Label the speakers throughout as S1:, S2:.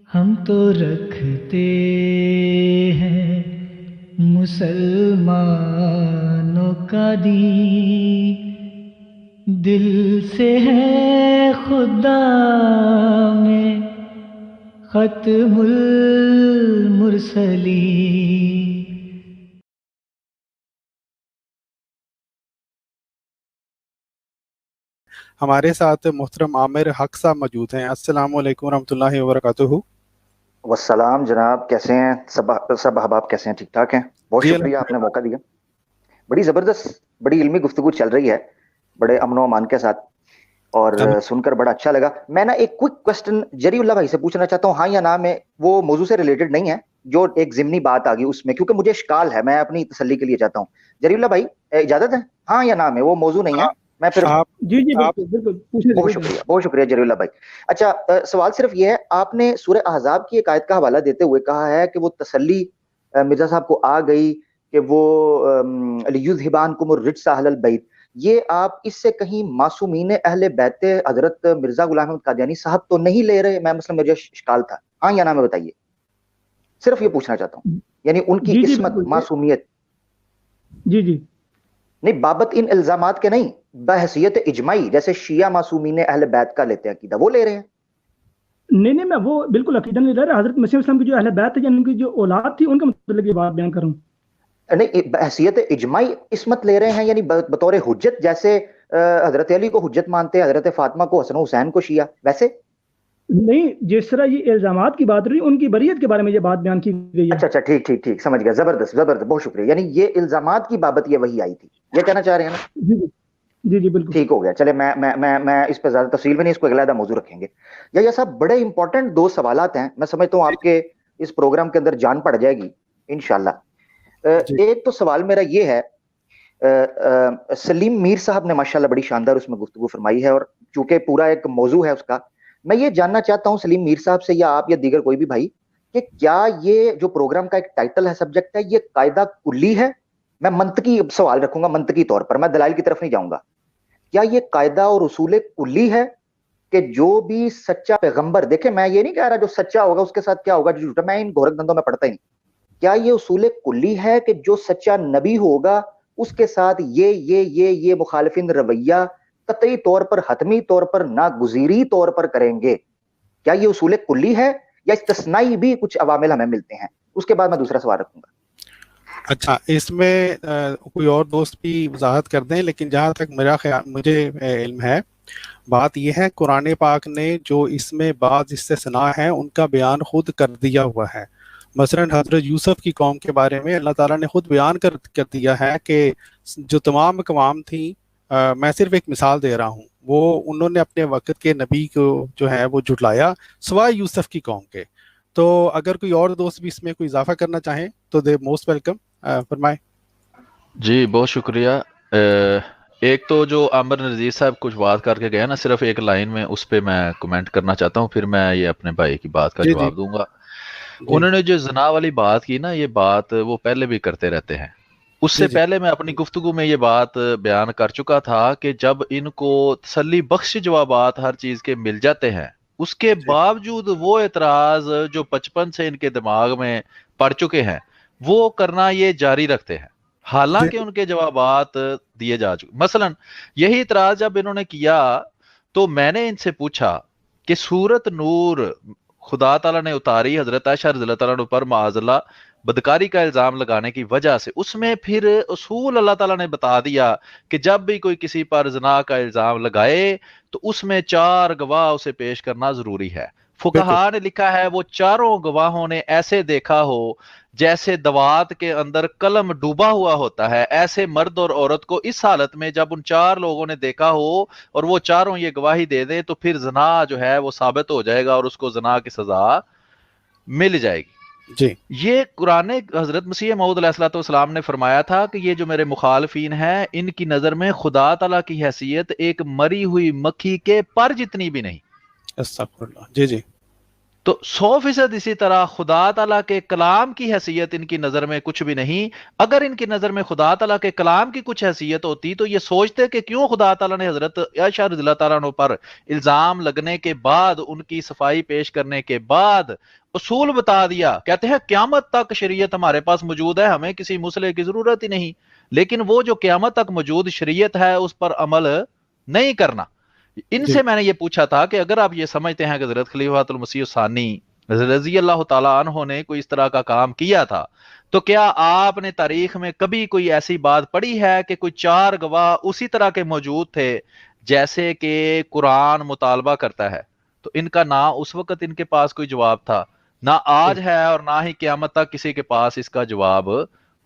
S1: ہم تو رکھتے ہیں مسلمانوں کا دین، دل سے ہے خدا میں ختم المرسلین۔
S2: ہمارے ساتھ محترم عامر حق صاحب موجود ہیں۔ السلام علیکم ورحمۃ اللہ وبرکاتہ۔
S3: والسلام جناب، کیسے ہیں سب احباب؟ کیسے ہیں؟ ٹھیک ٹھاک ہیں؟ بہت
S2: جی
S3: شکریہ، آپ نے موقع دیا۔ بڑی زبردست، بڑی علمی گفتگو چل رہی ہے، بڑے امن و امان کے ساتھ، اور سن کر بڑا اچھا لگا۔ میں نا ایک کوئک کوسچن جری اللہ بھائی سے پوچھنا چاہتا ہوں، ہاں یا نہ میں، وہ موضوع سے ریلیٹڈ نہیں ہے، جو ایک ضمنی بات آ گئی اس میں، کیونکہ مجھے اشکال ہے، میں اپنی تسلی کے لیے چاہتا ہوں۔ جری اللہ بھائی اجازت ہے؟ ہاں یا نہ میں، وہ موضوع نہیں ہے، میں پھر
S4: جی بالکل
S3: بہت شکریہ، بہت شکریہ جری اللہ بھائی۔ اچھا، سوال صرف یہ ہے، آپ نے سورہ احزاب کی ایک آیت کا حوالہ دیتے ہوئے کہا ہے کہ وہ تسلی مرزا صاحب کو آ گئی کہ وہ لیذھبانکم الرجس اہل البیت، یہ آپ اس سے کہیں معصومین اہل بیت حضرت مرزا غلام احمد قادیانی صاحب تو نہیں لے رہے؟ میں مثلا مجھے اشکال تھا، ہاں یا نہ میں بتائیے، صرف یہ پوچھنا چاہتا ہوں، یعنی ان کی عصمت، معصومیت
S4: جی
S3: نہیں، بابت ان الزامات کے نہیں، بحیثیت اجماعی، جیسے شیعہ معصومین اہل بیت کا لیتے ہیں عقیدہ، وہ لے رہے ہیں؟
S4: نہیں میں وہ بالکل عقیدہ نہیں لے رہا، حضرت مسیح اسلام کی جو اہل بیت ہے، یعنی ان کی جو اولاد تھی، ان کا متعلق یہ بات بیان کر رہا ہوں۔
S3: نہیں، بحیثیت اجماعی عصمت لے رہے ہیں، یعنی بطور حجت، جیسے حضرت علی کو حجت مانتے ہیں، حضرت فاطمہ کو، حسن و حسین کو شیعہ، ویسے
S4: نہیں، جس طرح یہ الزامات کی بات رہی، ان کی بریت کے بارے میں یہ بات بیان کی گئی ہے۔
S3: اچھا ٹھیک سمجھ گیا، زبردست زبردست، بہت شکریہ، یعنی یہ الزامات کی بابت یہ وہی آئی تھی، یہ کہنا چاہ رہے ہیں نا؟
S4: جی بالکل
S3: ٹھیک ہو گیا، چلے میں اس پہ زیادہ تفصیل میں نہیں، اس کو علیحدہ موضوع رکھیں گے۔ یا صاحب، بڑے امپورٹنٹ دو سوالات ہیں، میں سمجھتا ہوں آپ کے اس پروگرام کے اندر جان پڑ جائے گی انشاءاللہ۔ ایک تو سوال میرا یہ ہے، سلیم میر صاحب نے ماشاءاللہ بڑی شاندار اس میں گفتگو فرمائی ہے، اور چونکہ پورا ایک موضوع ہے اس کا، میں یہ جاننا چاہتا ہوں سلیم میر صاحب سے، یا آپ یا دیگر کوئی بھی بھائی، کہ کیا یہ جو پروگرام کا ایک ٹائٹل ہے، سبجیکٹ ہے، یہ قاعدہ کلی ہے؟ میں منطقی سوال رکھوں گا، منطقی طور پر، میں دلائل کی طرف نہیں جاؤں گا۔ کیا یہ قاعدہ اور اصول کلی ہے کہ جو بھی سچا پیغمبر، دیکھیں میں یہ نہیں کہہ رہا جو سچا ہوگا اس کے ساتھ کیا ہوگا جو جھوٹا، میں ان گورکھ دندوں میں پڑھتا ہی نہیں، کیا یہ اصول کلی ہے کہ جو سچا نبی ہوگا اس کے ساتھ یہ مخالفین رویہ قطعی طور پر، حتمی طور پر، ناگزیری طور پر کریں گے؟ کیا یہ اصول کلی ہے یا استثنائی بھی کچھ عوامل ہمیں ملتے ہیں؟ اس کے بعد میں دوسرا سوال رکھوں گا۔
S2: اچھا، اس میں کوئی اور دوست بھی وضاحت کر دیں، لیکن جہاں تک میرا خیال، مجھے علم ہے، بات یہ ہے قرآن پاک نے جو اس میں بعض استثناء ہیں ان کا بیان خود کر دیا ہوا ہے۔ مثلا حضرت یوسف کی قوم کے بارے میں اللہ تعالیٰ نے خود بیان کر دیا ہے کہ جو تمام اقوام تھیں، میں صرف ایک مثال دے رہا ہوں، وہ انہوں نے اپنے وقت کے نبی کو جو ہے وہ جھٹلایا سوائے یوسف کی قوم کے۔ تو اگر کوئی اور دوست بھی اس میں کوئی اضافہ کرنا چاہیں تو دے موسٹ ویلکم، فرمائیں۔
S5: جی بہت شکریہ۔ ایک تو جو عامر نذیر صاحب کچھ بات کر کے گیا نا، صرف ایک لائن میں اس پہ میں کمنٹ کرنا چاہتا ہوں، پھر میں یہ اپنے بھائی کی بات کا جواب دوں گا۔ انہوں نے جو زنا والی بات کی نا، یہ بات وہ پہلے بھی کرتے رہتے ہیں۔ اس سے پہلے میں اپنی گفتگو میں یہ بات بیان کر چکا تھا کہ جب ان کو تسلی بخش جوابات ہر چیز کے مل جاتے ہیں، اس کے باوجود وہ اعتراض جو بچپن سے ان کے دماغ میں پڑ چکے ہیں وہ کرنا یہ جاری رکھتے ہیں، حالانکہ ان کے جوابات دیے جا چکے۔ مثلا یہی اعتراض جب انہوں نے کیا تو میں نے ان سے پوچھا کہ سورت نور خدا تعالیٰ نے اتاری حضرت عائشہ رضی اللہ تعالیٰ عنہ پر معاذ اللہ بدکاری کا الزام لگانے کی وجہ سے، اس میں پھر اصول اللہ تعالیٰ نے بتا دیا کہ جب بھی کوئی کسی پر زنا کا الزام لگائے تو اس میں 4 گواہ اسے پیش کرنا ضروری ہے۔ فقہا نے لکھا ہے وہ چاروں گواہوں نے ایسے دیکھا ہو جیسے دوات کے اندر قلم ڈوبا ہوا ہوتا ہے، ایسے مرد اور عورت کو اس حالت میں جب ان 4 لوگوں نے دیکھا ہو اور وہ چاروں یہ گواہی دے دیں تو پھر زنا جو ہے وہ ثابت ہو جائے گا اور اس کو زنا کی سزا مل جائے گی۔
S2: جی،
S5: یہ قرآن حضرت مسیح موعود علیہ الصلوۃ والسلام نے فرمایا تھا کہ یہ جو میرے مخالفین ہیں ان کی نظر میں خدا تعالیٰ کی حیثیت ایک مری ہوئی مکھی کے پر جتنی بھی نہیں۔
S2: استغفر اللہ۔ جی
S5: تو 100% اسی طرح خدا تعالیٰ کے کلام کی حیثیت ان کی نظر میں کچھ بھی نہیں. اگر ان کی نظر میں خدا تعالیٰ کے کلام کی کچھ حیثیت ہوتی تو یہ سوچتے کہ کیوں خدا تعالیٰ نے حضرت عائشہ رضی اللہ تعالیٰ عنہ پر الزام لگنے کے بعد، ان کی صفائی پیش کرنے کے بعد اصول بتا دیا. کہتے ہیں قیامت تک شریعت ہمارے پاس موجود ہے، ہمیں کسی مسئلے کی ضرورت ہی نہیں. لیکن وہ جو قیامت تک موجود شریعت ہے اس پر عمل نہیں کرنا. ان سے میں نے یہ پوچھا تھا کہ اگر آپ یہ سمجھتے ہیں کہ حضرت خلیفۃ المسیح الثانی رضی اللہ تعالیٰ عنہ نے کوئی اس طرح کا کام کیا تھا، تو کیا آپ نے تاریخ میں کبھی کوئی ایسی بات پڑھی ہے کہ کوئی 4 گواہ اسی طرح کے موجود تھے جیسے کہ قرآن مطالبہ کرتا ہے؟ تو ان کا نہ اس وقت ان کے پاس کوئی جواب تھا، نہ آج ہے، اور نہ ہی قیامت تک کسی کے پاس اس کا جواب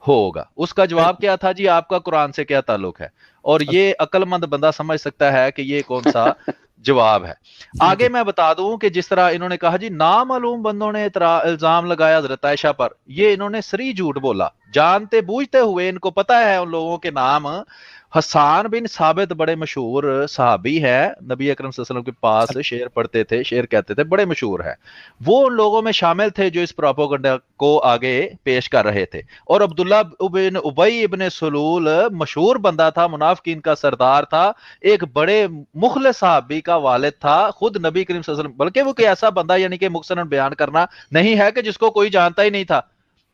S5: ہوگا. اس کا جواب کیا تھا؟ جی آپ کا قرآن سے کیا تعلق ہے؟ اور یہ عقل مند بندہ سمجھ سکتا ہے کہ یہ کون سا جواب ہے. آگے میں بتا دوں کہ جس طرح انہوں نے کہا جی نامعلوم بندوں نے الزام لگایا حضرت عائشہ پر، یہ انہوں نے سری جھوٹ بولا جانتے بوجھتے ہوئے. ان کو پتا ہے ان لوگوں کے نام. حسان بن ثابت بڑے مشہور صحابی ہے، نبی اکرم صلی اللہ علیہ وسلم کے پاس شعر پڑھتے تھے، شعر کہتے تھے، بڑے مشہور ہے. وہ ان لوگوں میں شامل تھے جو اس پروپیگنڈا کو آگے پیش کر رہے تھے. اور عبداللہ بن ابی ابن سلول مشہور بندہ تھا، منافقین کا سردار تھا، ایک بڑے مخلص صحابی کا والد تھا، خود نبی کریم صلی اللہ علیہ وسلم. بلکہ وہ کوئی ایسا بندہ یعنی کہ مختصراً بیان کرنا نہیں ہے کہ جس کو کوئی جانتا ہی نہیں تھا.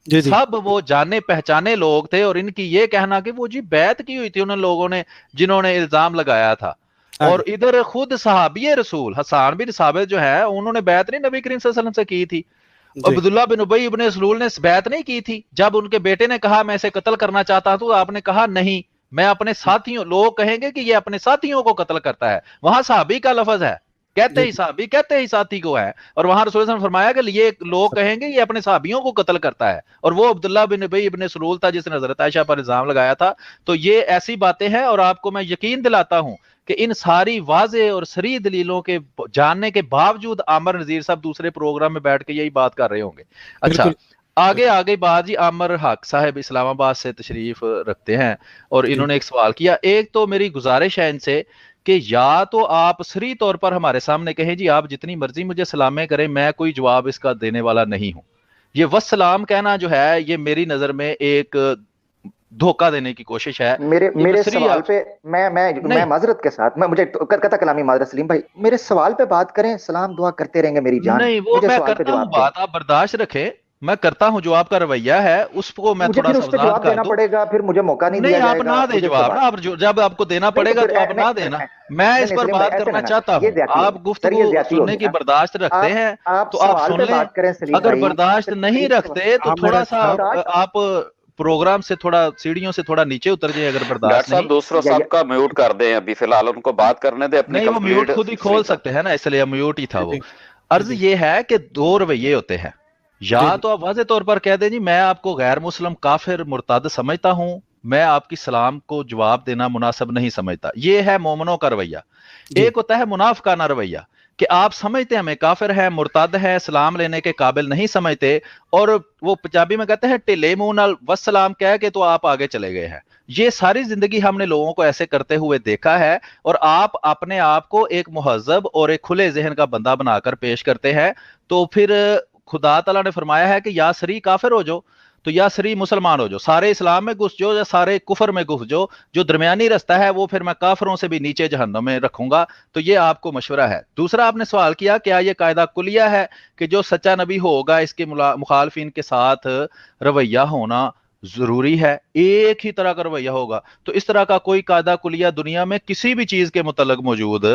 S5: سب وہ جانے پہچانے لوگ تھے. اور ان کی یہ کہنا کہ وہ جی بیعت کی ہوئی تھی ان لوگوں نے جنہوں نے الزام لگایا تھا. اور ادھر خود صحابی رسول حسان بن ثابت جو ہے انہوں نے بیعت نہیں نبی کریم صلی اللہ علیہ وسلم سے کی تھی. عبداللہ بن ابی ابن سلول نے بیعت نہیں کی تھی. جب ان کے بیٹے نے کہا میں اسے قتل کرنا چاہتا ہوں تو آپ نے کہا نہیں، میں اپنے ساتھیوں، لوگ کہیں گے کہ یہ اپنے ساتھیوں کو قتل کرتا ہے، وہاں صحابی کا لفظ ہے، کہتے ہی صحابی کہتے ہی ساتھی کو ہے. اور وہاں رسول اللہ نے فرمایا کہ یہ لوگ کہیں گے یہ اپنے صحابیوں کو قتل کرتا ہے. اور وہ عبداللہ بن ابی ابن سلول تھا جس نے حضرت عائشہ پر الزام لگایا تھا. تو یہ ایسی باتیں ہیں. اور آپ کو میں یقین دلاتا ہوں کہ ان ساری واضح اور صریح دلیلوں کے جاننے کے باوجود عامر نذیر صاحب دوسرے پروگرام میں بیٹھ کے یہی بات کر رہے ہوں گے. اچھا آگے بات جی عامر حق صاحب اسلام آباد سے تشریف رکھتے ہیں اور انہوں نے ایک سوال کیا. ایک تو میری گزارش ہے ان سے کہ یا تو آپ صریح طور پر ہمارے سامنے کہیں جی آپ جتنی مرضی مجھے سلامیں کریں، میں کوئی جواب اس کا دینے والا نہیں ہوں. یہ وسلام کہنا جو ہے یہ میری نظر میں ایک دھوکہ دینے کی کوشش ہے.
S3: میرے سوال پہ میں معذرت کے ساتھ مجھے قطع کلامی معذرت سلیم بھائی، میرے سوال پہ بات کریں، سلام دعا کرتے رہیں گے میری جان.
S5: نہیں وہ میں کرتا ہوں بات، آپ برداشت رکھیں، میں کرتا ہوں جو آپ کا رویہ ہے اس کو میں تھوڑا سا وضاحت کر دوں.
S3: پڑے گا پھر مجھے موقع نہیں دیا جائے گا.
S5: آپ نہ دیں جواب، آپ جب آپ کو دینا پڑے گا تو آپ نہ دینا. میں اس پر بات کرنا چاہتا ہوں. آپ گفتگو سننے کی برداشت رکھتے ہیں تو آپ سن لیں، اگر برداشت نہیں رکھتے تو تھوڑا سا آپ پروگرام سے تھوڑا سیڑھیوں سے تھوڑا نیچے اتر جائیں. اگر برداشت نہیں،
S6: دوسروں سب کا میوٹ کر دیں، ابھی فی الحال ان کو بات کرنے دیں.
S5: نہیں وہ میوٹ خود ہی کھول سکتے ہیں نا، اس لیے میوٹ ہی تھا وہ. عرض یہ ہے کہ 2 رویے ہوتے ہیں. یا تو آپ واضح طور پر کہہ دیں جی میں آپ کو غیر مسلم کافر مرتد سمجھتا ہوں، میں آپ کی سلام کو جواب دینا مناسب نہیں سمجھتا. یہ ہے مومنوں کا رویہ. ایک ہوتا ہے منافقانہ رویہ کہ آپ سمجھتے ہیں ہمیں کافر ہے، مرتد ہے، سلام لینے کے قابل نہیں سمجھتے، اور وہ پنجابی میں کہتے ہیں ٹلے منہ نال وسلام کہہ کے تو آپ آگے چلے گئے ہیں. یہ ساری زندگی ہم نے لوگوں کو ایسے کرتے ہوئے دیکھا ہے. اور آپ اپنے آپ کو ایک مہذب اور ایک کھلے ذہن کا بندہ بنا کر پیش کرتے ہیں. تو پھر خدا تعالیٰ نے فرمایا ہے کہ یا سری کافر ہو جو تو یا سری مسلمان ہو جو، سارے اسلام میں گھس جو یا سارے کفر میں گھس جو درمیانی رستہ ہے وہ پھر میں کافروں سے بھی نیچے جہنم میں رکھوں گا. تو یہ آپ کو مشورہ ہے. دوسرا آپ نے سوال کیا کیا یہ قاعدہ کلیہ ہے کہ جو سچا نبی ہوگا اس کے مخالفین کے ساتھ رویہ ہونا ضروری ہے، ایک ہی طرح کا رویہ ہوگا. تو اس طرح کا کوئی قاعدہ کلیہ دنیا میں کسی بھی چیز کے متعلق موجود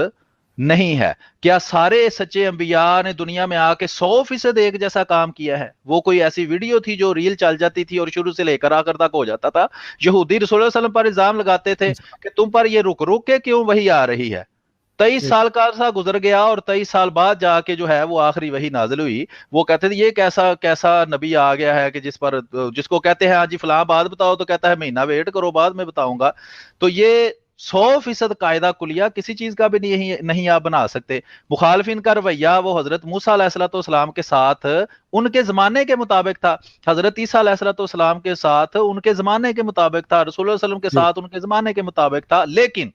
S5: نہیں ہے. کیا سارے سچے انبیاء نے دنیا میں آ کے 100% ایک جیسا کام کیا ہے؟ وہ کوئی ایسی ویڈیو تھی جو ریل چل جاتی تھی اور شروع سے لے کر آخر تک ہو جاتا تھا؟ یہودی رسول اللہ علیہ وسلم پر الزام لگاتے تھے کہ تم پر یہ رک کے کیوں وحی آ رہی ہے. 23 سال کا عرصہ گزر گیا اور 23 سال بعد جا کے جو ہے وہ آخری وحی نازل ہوئی. وہ کہتے تھے یہ کیسا نبی آ گیا ہے کہ جس کو کہتے ہیں جی فلاں بات بتاؤ تو کہتا ہے مہینہ ویٹ کرو بعد میں بتاؤں گا. تو یہ 100% قاعدہ کلیہ کسی چیز کا بھی نہیں آپ بنا سکتے. مخالفین کا رویہ وہ حضرت موسیٰ علیہ السلام کے ساتھ ان کے زمانے کے مطابق تھا، حضرت عیسیٰ علیہ السلام کے ساتھ ان کے زمانے کے مطابق تھا، رسول اللہ علیہ وسلم کے ساتھ ان کے زمانے کے مطابق تھا. لیکن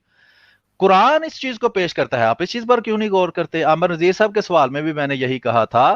S5: قرآن اس چیز کو پیش کرتا ہے. آپ اس چیز پر کیوں نہیں غور کرتے؟ عامر نذیر صاحب کے سوال میں بھی میں نے یہی کہا تھا.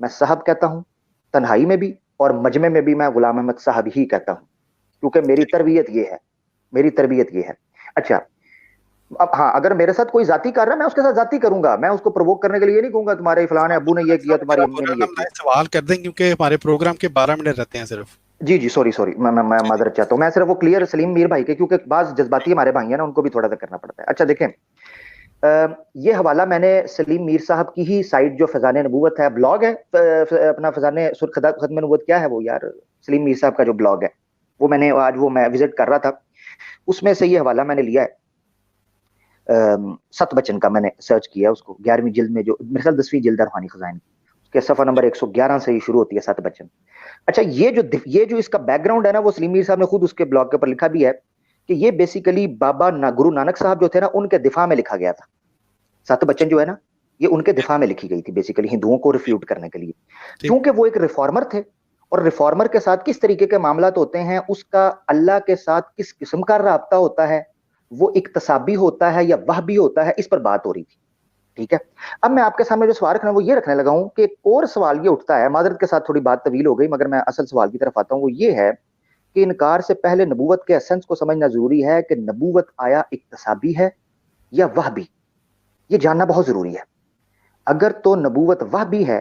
S3: میں صاحب کہتا ہوں, تنہائی میں بھی اور مجمع میں بھی میں غلام احمد صاحب ہی کہتا ہوں, کیونکہ میری تربیت یہ ہے. اچھا اب ہاں, اگر میرے ساتھ کوئی ذاتی کر رہا ہے میں اس کے ساتھ ذاتی کروں گا, میں اس کو پرووک کرنے کے لیے نہیں کہوں گا تمہارے فلاں ابو نے یہ کیا, تمہاری امی نے یہ کیا.
S2: سوال کر دیں کیونکہ ہمارے پروگرام کے 12 منٹ رہتے ہیں صرف.
S3: جی سوری میں معذرت چاہتا ہوں, میں صرف وہ کلیئر سلیم میر بھائی کے, کیونکہ بعض جذباتی ہمارے بھائی ہیں نا, ان کو بھی تھوڑا سا کرنا پڑتا ہے. اچھا دیکھیں, یہ حوالہ میں نے سلیم میر صاحب کی ہی سائٹ جو فیضان نبوت ہے, بلاگ ہے اپنا فیضان ختم نبوت, کیا ہے وہ یار, سلیم میر صاحب کا جو بلاگ ہے وہ میں نے آج میں وزٹ کر رہا تھا, اس میں سے یہ حوالہ میں نے لیا ہے. 7 بچن کا میں نے سرچ کیا اس کو, 11ویں جلد میں جو میرے خیال 10ویں جلد ہے روحانی خزائن کی, اس کے صفحہ نمبر 111 سے ہی شروع ہوتی ہے 7 بچن. اچھا یہ جو اس کا بیک گراؤنڈ ہے نا, وہ سلیم میر صاحب نے خود اس کے بلاگ کے اوپر لکھا بھی ہے کہ یہ بیسیکلی بابا گرو نانک صاحب جو تھے نا, ان کے دفاع میں لکھا گیا تھا. 7 بچن جو ہے نا, یہ ان کے دفاع میں لکھی گئی تھی بیسیکلی, ہندوؤں کو ریفیوٹ کرنے کے لیے, کیونکہ وہ ایک ریفارمر تھے, اور ریفارمر کے ساتھ کس طریقے کے معاملات ہوتے ہیں, اس کا اللہ کے ساتھ کس قسم کا رابطہ ہوتا ہے, وہ اقتصابی ہوتا ہے یا وہبی ہوتا ہے, اس پر بات ہو رہی تھی. ٹھیک ہے, اب میں آپ کے سامنے جو سوال رکھنا وہ یہ رکھنے لگا ہوں کہ ایک اور سوال یہ اٹھتا ہے, معذرت کے ساتھ تھوڑی بات طویل ہو گئی, مگر میں اصل سوال کی طرف آتا ہوں. وہ یہ ہے کہ انکار سے پہلے نبوت کے اسنس کو سمجھنا ضروری ہے کہ نبوت آیا اقتصابی ہے یا وہبی, یہ جاننا بہت ضروری ہے. اگر تو نبوت وہبی ہے,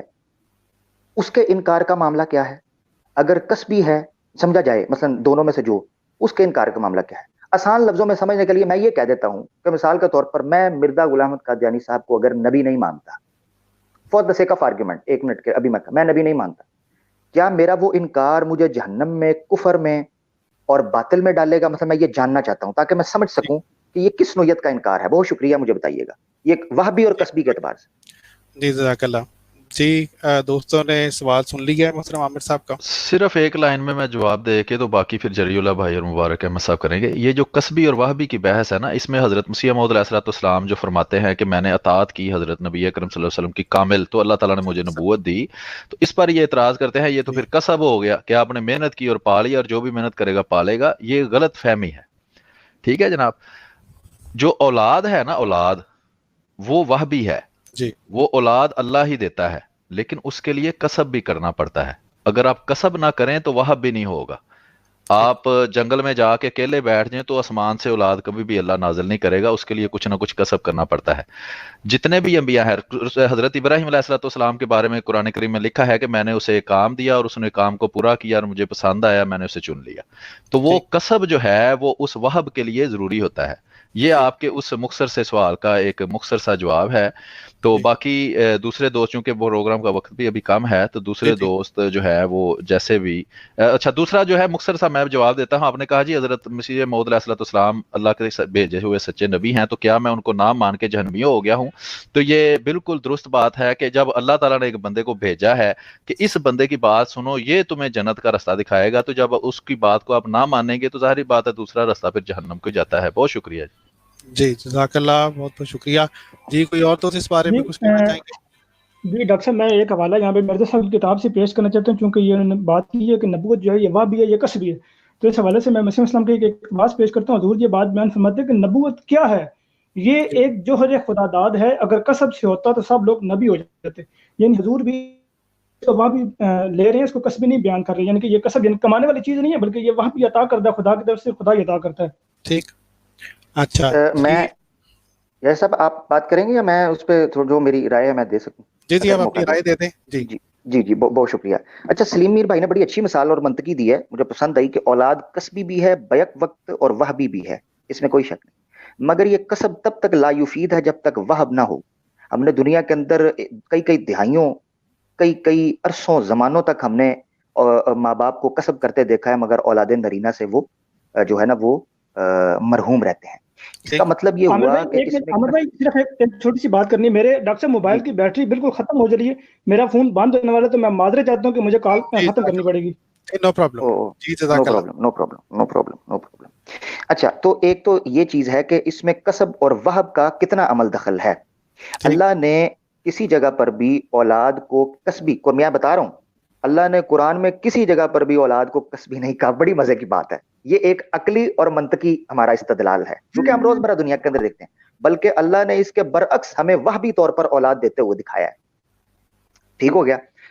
S3: اس کے انکار کا معاملہ کیا ہے؟ اگر کسبی ہے, سمجھا جائے مثلا دونوں میں سے جو, اس کے انکار کا معاملہ کیا ہے؟ آسان لفظوں میں سمجھنے کے لیے میں یہ کہہ دیتا ہوں کہ مثال کے طور پر میں مرزا غلام احمد قادیانی صاحب کو اگر نبی نہیں مانتا, for the sake of argument, 1 minute کے ابھی میں نبی نہیں مانتا, کیا میرا وہ انکار مجھے جہنم میں, کفر میں اور باطل میں ڈالے گا؟ مثلا میں یہ جاننا چاہتا ہوں تاکہ میں سمجھ سکوں کہ یہ کس نوعیت کا انکار ہے. بہت شکریہ, مجھے بتائیے گا یہ وہبی اور کسبی کے اعتبار سے.
S2: جی جزاک اللہ. جی دوستوں نے سوال سن لیا ہے محترم عامر صاحب کا.
S5: صرف ایک لائن میں جواب دے کے تو باقی پھر جری اللہ بھائی اور مبارک احمد صاحب کریں گے. یہ جو کسبی اور وہبی کی بحث ہے نا, اس میں حضرت مسیح موعود علیہ السلام جو فرماتے ہیں کہ میں نے اطاعت کی حضرت نبی اکرم صلی اللہ علیہ وسلم کی کامل, تو اللہ تعالیٰ نے مجھے نبوت دی, تو اس پر یہ اعتراض کرتے ہیں یہ تو پھر کسب ہو گیا کہ آپ نے محنت کی اور پا لی, اور جو بھی محنت کرے گا پالے گا. یہ غلط فہمی ہے. ٹھیک ہے جناب, جو اولاد ہے نا, اولاد وہ وہبی ہے.
S2: جی,
S5: وہ اولاد اللہ ہی دیتا ہے, لیکن اس کے لیے کسب بھی کرنا پڑتا ہے. اگر آپ کسب نہ کریں تو وہب بھی نہیں ہوگا. آپ جنگل میں جا کے اکیلے بیٹھ جائیں تو آسمان سے اولاد کبھی بھی اللہ نازل نہیں کرے گا, اس کے لیے کچھ نہ کچھ کسب کرنا پڑتا ہے. جتنے بھی انبیاء ہیں, حضرت ابراہیم علیہ السلام کے بارے میں قرآن کریم میں لکھا ہے کہ میں نے اسے ایک کام دیا اور اس نے کام کو پورا کیا اور مجھے پسند آیا, میں نے اسے چن لیا. تو وہ کسب جو ہے وہ اس وہب کے لیے ضروری ہوتا ہے. یہ آپ کے اس مختصر سے سوال کا ایک مختصر سا جواب ہے. تو باقی دوسرے دوست, چونکہ وہ پروگرام کا وقت بھی ابھی کم ہے, تو دوسرے دوست جو ہے وہ جیسے بھی, اچھا دوسرا جو ہے مختصر سا میں جواب دیتا ہوں. آپ نے کہا جی حضرت مسیح موعود علیہ السلام اللہ کے بھیجے ہوئے سچے نبی ہیں, تو کیا میں ان کو نام مان کے جہنمی ہو گیا ہوں؟ تو یہ بالکل درست بات ہے کہ جب اللہ تعالیٰ نے ایک بندے کو بھیجا ہے کہ اس بندے کی بات سنو, یہ تمہیں جنت کا راستہ دکھائے گا, تو جب اس کی بات کو آپ نہ مانیں گے تو ظاہری بات ہے دوسرا راستہ پھر جہنم کو جاتا ہے. بہت شکریہ.
S2: جی جزاک اللہ, بہت بہت شکریہ. جی کوئی اور تو اس بارے میں کچھ کہنا چاہیں گے؟
S4: جی ڈاکٹر صاحب, میں ایک حوالہ یہاں پہ مرزا صاحب کی کتاب سے پیش کرنا چاہتا ہوں, چونکہ یہ بات کی ہے کہ نبوت جو ہے یہ وہبی ہے, یہ کسبی ہے. تو اس حوالے سے میں مسیح اسلام کی ایک بات پیش کرتا ہوں. حضور یہ بات بیان فرماتے ہیں کہ نبوت کیا ہے, یہ ایک جوہر خدا داد ہے. اگر کسب سے ہوتا تو سب لوگ نبی ہو جاتے. یعنی حضور بھی وہاں بھی لے رہے ہیں, اس کو کسبی نہیں بیان کر رہے, یعنی کہ یہ کسب یعنی کمانے والی چیز نہیں ہے, بلکہ یہ وہاں بھی عطا کردہ خدا کی طرف سے, خدا ہی عطا کرتا ہے.
S2: ٹھیک, اچھا
S3: میں یہ سب آپ بات کریں گے یا میں اس پہ جو میری رائے ہے میں دے سکوں؟
S2: جی جی, آپ اپنی رائے دے دیں. جی
S3: جی جی بہت شکریہ. اچھا سلیم میر بھائی نے بڑی اچھی مثال اور منطقی دی ہے, مجھے پسند آئی کہ اولاد کسبی بھی ہے بیک وقت اور وہبی بھی ہے, اس میں کوئی شک نہیں. مگر یہ کسب تب تک لا یفید ہے جب تک وہب نہ ہو. ہم نے دنیا کے اندر کئی دہائیوں, کئی عرصوں, زمانوں تک ہم نے ماں باپ کو کسب کرتے دیکھا ہے, مگر اولاد نرینہ سے وہ جو ہے نا وہ مرحوم رہتے ہیں. اس کا مطلب یہ ہوا کہ
S4: عامر بھائی صرف ایک چھوٹی سی بات کرنی ہے. میرے ڈاکٹر صاحب موبائل کی بیٹری بالکل ختم ہو جا رہی ہے, میرا فون بند ہونے والا ہے, تو میں معذرت چاہتا ہوں کہ مجھے کال ختم کرنی پڑے گی.
S2: No problem.
S3: اچھا, تو ایک تو یہ چیز ہے کہ اس میں کسب اور وہب کا کتنا عمل دخل ہے. اللہ نے کسی جگہ پر بھی اولاد کو کسبی, کو میں بتا رہا ہوں, اللہ نے قرآن میں کسی جگہ پر بھی اولاد کو کسبی نہیں کہا. بڑی مزے کی بات ہے, یہ ایک عقلی اور منطقی ہمارا استدلال ہے, کیونکہ ہم روزمرہ دنیا کے اندر دیکھتے ہیں. بلکہ اللہ نے اس کے برعکس ہمیں وہبی طور پر اولاد دیتے ہوئے دکھایا ہے. ٹھیک ہو گیا.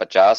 S6: 50,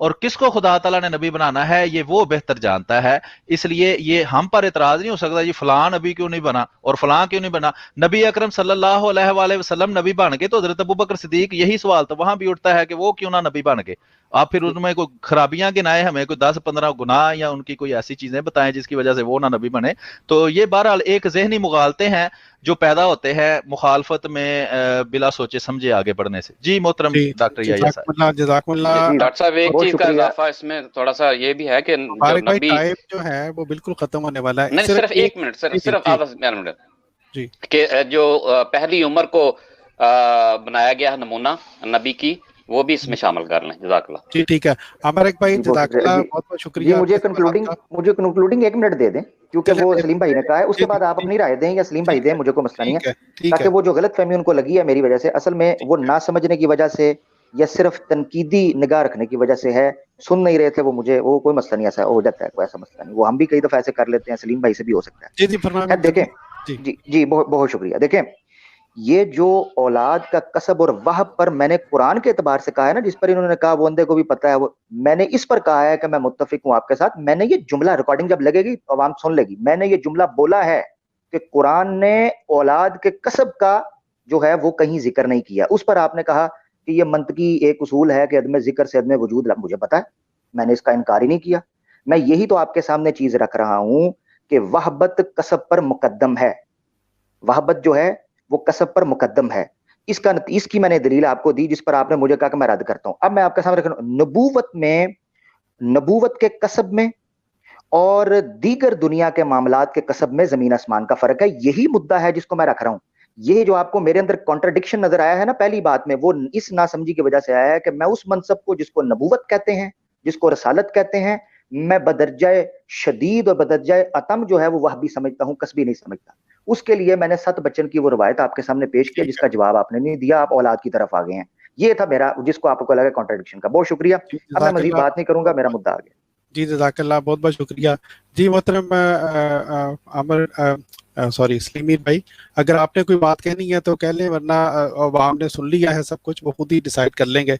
S5: اور کس کو خدا تعالیٰ نے نبی بنانا ہے یہ وہ بہتر جانتا ہے. اس لیے یہ ہم پر اعتراض نہیں ہو سکتا جی فلاں نبی کیوں نہیں بنا اور فلاں کیوں نہیں بنا. نبی اکرم صلی اللہ علیہ وآلہ وسلم نبی بن گئے تو حضرت ابوبکر صدیق یہی سوال تو وہاں بھی اٹھتا ہے کہ وہ کیوں نہ نبی بن گئے. آپ پھر ان میں کوئی خرابیاں گنائے ہمیں کوئی 10-15 گناہ یا ان کی کوئی ایسی چیزیں بتائیں جس کی وجہ سے وہ نہ نبی بنے. تو یہ بہرحال ایک ذہنی مغالطے ہیں جو پیدا ہوتے ہیں مخالفت میں بلا سوچے سمجھے آگے بڑھنے سے. جی محترم ڈاکٹر یحییٰ صاحب.
S2: جزاک اللہ.
S6: ڈاکٹر صاحب ایک چیز کا اضافہ اس میں تھوڑا سا یہ بھی ہے کہ جو نبی
S2: جو ہے وہ بالکل ختم ہونے والا ہے.
S6: نہیں صرف 1 منٹ صرف آدھا منٹ
S2: جی
S6: کہ جو پہلی عمر کو بنایا گیا ہے نمونہ نبی کی وہ بھی اس میں شامل کر لیں. جزاک اللہ.
S2: جی ٹھیک ہے عمر ایک بھائی جزاک اللہ بہت بہت شکریہ.
S3: مجھے کنکلوڈنگ 1 منٹ دے دیں کیونکہ وہ سلیم بھائی نے کہا ہے, اس کے بعد آپ اپنی رائے دیں یا سلیم بھائی دیں, مجھے کوئی مسئلہ نہیں ہے. تاکہ وہ جو غلط فہمی ان کو لگی ہے میری وجہ سے, اصل میں وہ نہ سمجھنے کی وجہ سے یا صرف تنقیدی نگاہ رکھنے کی وجہ سے ہے, سن نہیں رہے تھے وہ مجھے, وہ کوئی مسئلہ نہیں ایسا ہو جاتا ہے, کوئی ایسا مسئلہ نہیں, وہ ہم بھی کئی دفعہ ایسے کر لیتے ہیں, سلیم بھائی سے بھی ہو سکتا ہے. دیکھیں جی بہت شکریہ. دیکھیں یہ جو اولاد کا کسب اور وہب پر میں نے قرآن کے اعتبار سے کہا ہے نا, جس پر انہوں نے کہا وہ اندھے کو بھی پتہ ہے, وہ میں نے اس پر کہا ہے کہ میں متفق ہوں آپ کے ساتھ. میں نے یہ جملہ ریکارڈنگ جب لگے گی عوام سن لے گی, میں نے یہ جملہ بولا ہے کہ قرآن نے اولاد کے کسب کا جو ہے وہ کہیں ذکر نہیں کیا. اس پر آپ نے کہا کہ یہ منطقی ایک اصول ہے کہ عدم ذکر سے عدم وجود, مجھے پتا ہے, میں نے اس کا انکار ہی نہیں کیا. میں یہی تو آپ کے سامنے چیز رکھ رہا ہوں کہ وہبت کسب پر مقدم ہے, وہبت جو ہے وہ کسب پر مقدم ہے. اس کی میں نے دلیل آپ کو دی جس پر آپ نے مجھے کہا کہ میں رد کرتا ہوں. اب میں آپ کے سامنے رکھ رہا ہوں, نبوت کے کسب میں اور دیگر دنیا کے معاملات کے کسب میں زمین آسمان کا فرق ہے. یہی مدعا ہے جس کو میں رکھ رہا ہوں. یہ جو آپ کو میرے اندر کانٹرڈکشن نظر آیا ہے نا پہلی بات میں, وہ اس ناسمجھی کی وجہ سے آیا ہے کہ میں اس منصب کو جس کو نبوت کہتے ہیں, جس کو رسالت کہتے ہیں, میں بدرجہ شدید اور بدرجہ اتم جو ہے وہ وہبی سمجھتا ہوں, کسبی نہیں سمجھتا. اس کے لیے میں نے 7 بچن کی وہ روایت آپ کے سامنے پیش کیا جس کا جواب آپ نے نہیں دیا, آپ اولاد کی طرف آ گئے ہیں. یہ تھا میرا, جس کو آپ کو لگا کانٹرڈکشن کا. بہت شکریہ. اب میں مزید بات نہیں کروں گا, میرا مدعا آ گیا.
S2: جی جزاک اللہ بہت بہت شکریہ. جی محترم عمر سوری سلیمیر بھائی, اگر آپ نے کوئی بات کہنی ہے تو کہہ لیں, ورنہ عوام نے سن لیا ہے سب کچھ, وہ خود ہی ڈیسائیڈ کر لیں گے.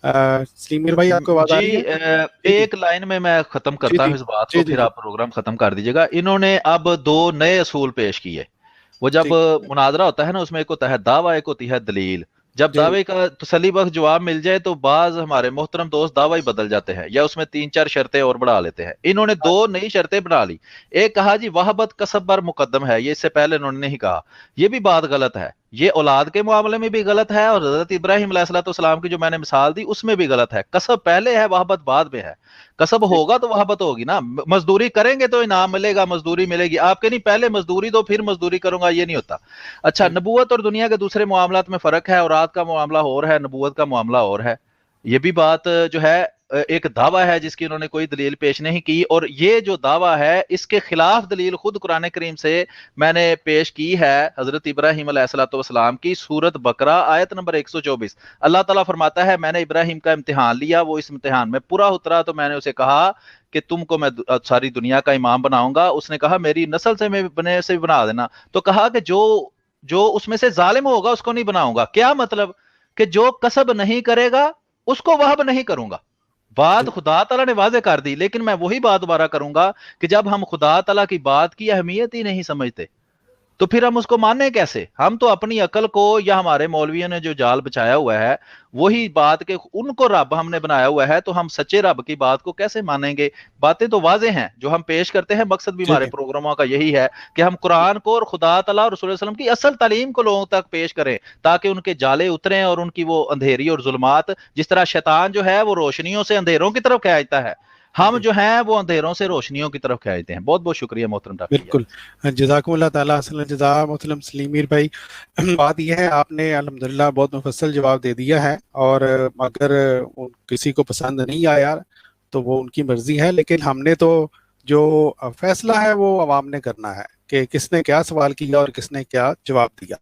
S2: سلیمیر بھائی آپ کو بات آ رہی ہے؟
S5: ایک لائن میں ختم کرتا ہوں اس بات کو, پھر آپ پروگرام ختم کر دیجیے گا. انہوں نے اب 2 نئے اصول پیش کیے. وہ جب مناظرہ ہوتا ہے نا, اس میں ایک ہوتا ہے دعویٰ, ایک ہوتی ہے دلیل. جب دعوے کا تسلی بخش جواب مل جائے تو بعض ہمارے محترم دوست دعویٰ ہی بدل جاتے ہیں یا اس میں 3-4 شرطیں اور بڑھا لیتے ہیں. انہوں نے 2 نئی شرطیں بنا لی. ایک کہا جی وہبت کسب پر مقدم ہے, یہ اس سے پہلے انہوں نے نہیں کہا, یہ بھی بات غلط ہے. یہ اولاد کے معاملے میں بھی غلط ہے, اور حضرت ابراہیم علیہ السلام کی جو میں نے مثال دی اس میں بھی غلط ہے. کسب پہلے ہے, وہبت بعد میں ہے. کسب ہوگا تو وہبت ہوگی نا, مزدوری کریں گے تو انعام ملے گا, مزدوری ملے گی. آپ کے نہیں پہلے مزدوری دو پھر مزدوری کروں گا, یہ نہیں ہوتا. اچھا, نبوت اور دنیا کے دوسرے معاملات میں فرق ہے, اولاد کا معاملہ اور ہے, نبوت کا معاملہ اور ہے. یہ بھی بات جو ہے ایک دعویٰ ہے جس کی انہوں نے کوئی دلیل پیش نہیں کی, اور یہ جو دعویٰ ہے اس کے خلاف دلیل خود قرآن کریم سے میں نے پیش کی ہے. حضرت ابراہیم علیہ السلام کی سورت بقرہ آیت نمبر 124. اللہ تعالیٰ فرماتا ہے میں نے ابراہیم کا امتحان لیا, وہ اس امتحان میں پورا اترا تو میں نے اسے کہا کہ تم کو میں ساری دنیا کا امام بناؤں گا. اس نے کہا میری نسل سے میں بنے سے بنا دینا. تو کہا کہ جو اس میں سے ظالم ہوگا اس کو نہیں بناؤں گا. کیا مطلب کہ جو کسب نہیں کرے گا اس کو وہب نہیں کروں گا. بات خدا تعالیٰ نے واضح کر دی, لیکن میں وہی بات دوبارہ کروں گا کہ جب ہم خدا تعالیٰ کی بات کی اہمیت ہی نہیں سمجھتے تو پھر ہم اس کو مانیں کیسے؟ ہم تو اپنی عقل کو یا ہمارے مولویوں نے جو جال بچایا ہوا ہے وہی بات کہ ان کو رب ہم نے بنایا ہوا ہے, تو ہم سچے رب کی بات کو کیسے مانیں گے؟ باتیں تو واضح ہیں جو ہم پیش کرتے ہیں. مقصد بھی ہمارے پروگراموں کا یہی ہے کہ ہم قرآن کو اور خدا تعالیٰ اور رسول اللہ علیہ وسلم کی اصل تعلیم کو لوگوں تک پیش کریں تاکہ ان کے جالے اتریں اور ان کی وہ اندھیری اور ظلمات, جس طرح شیطان جو ہے وہ روشنیوں سے اندھیروں کی طرف کھینچتا ہے, ہم جو ہیں وہ اندھیروں سے روشنیوں کی طرف کھینچتے ہیں. بہت بہت شکریہ محترم ڈاکٹر.
S2: بالکل, جزاکم اللہ تعالیٰ احسن الجزا محترم سلیمیر بھائی. بات یہ ہے آپ نے الحمدللہ بہت مفصل جواب دے دیا ہے, اور اگر کسی کو پسند نہیں آیا تو وہ ان کی مرضی ہے, لیکن ہم نے تو جو فیصلہ ہے وہ عوام نے کرنا ہے کہ کس نے کیا سوال کیا اور کس نے کیا جواب دیا.